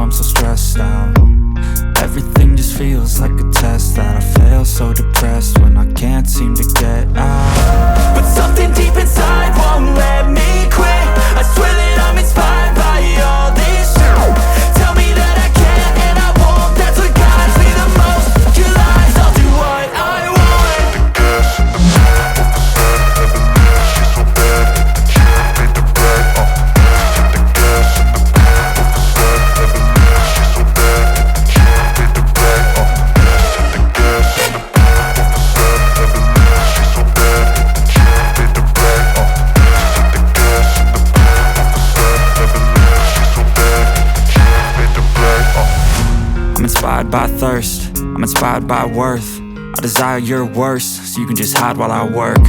I'm so stressed out. Everything just feels like a test that I fail, so depressed when I can't seem to get out. But something deep inside won't let me quit. I swear that I'm inspired by all this shit. Tell me that I can and I won't. That's what guides me the most. Your lies, I'll do what I want. The gas in the back of the set, heavenly, she's so bad that the chick made the brag. The gas in the back of the set, heavenly, she's so bad that the chick made the brag. The gas in the back of the set, heavenly, she's so bad that the chick made the brag. The gas in the back of the set, heavenly, she's so bad that the chick made the brag. I'm inspired by thirst, I'm inspired by worth. I desire your worst, so you can just hide while I work.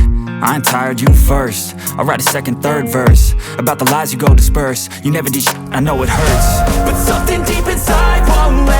I ain't tired, you first. I'll write a second, third verse about the lies you go disperse. You never did shit, I know it hurts. But something deep inside won't let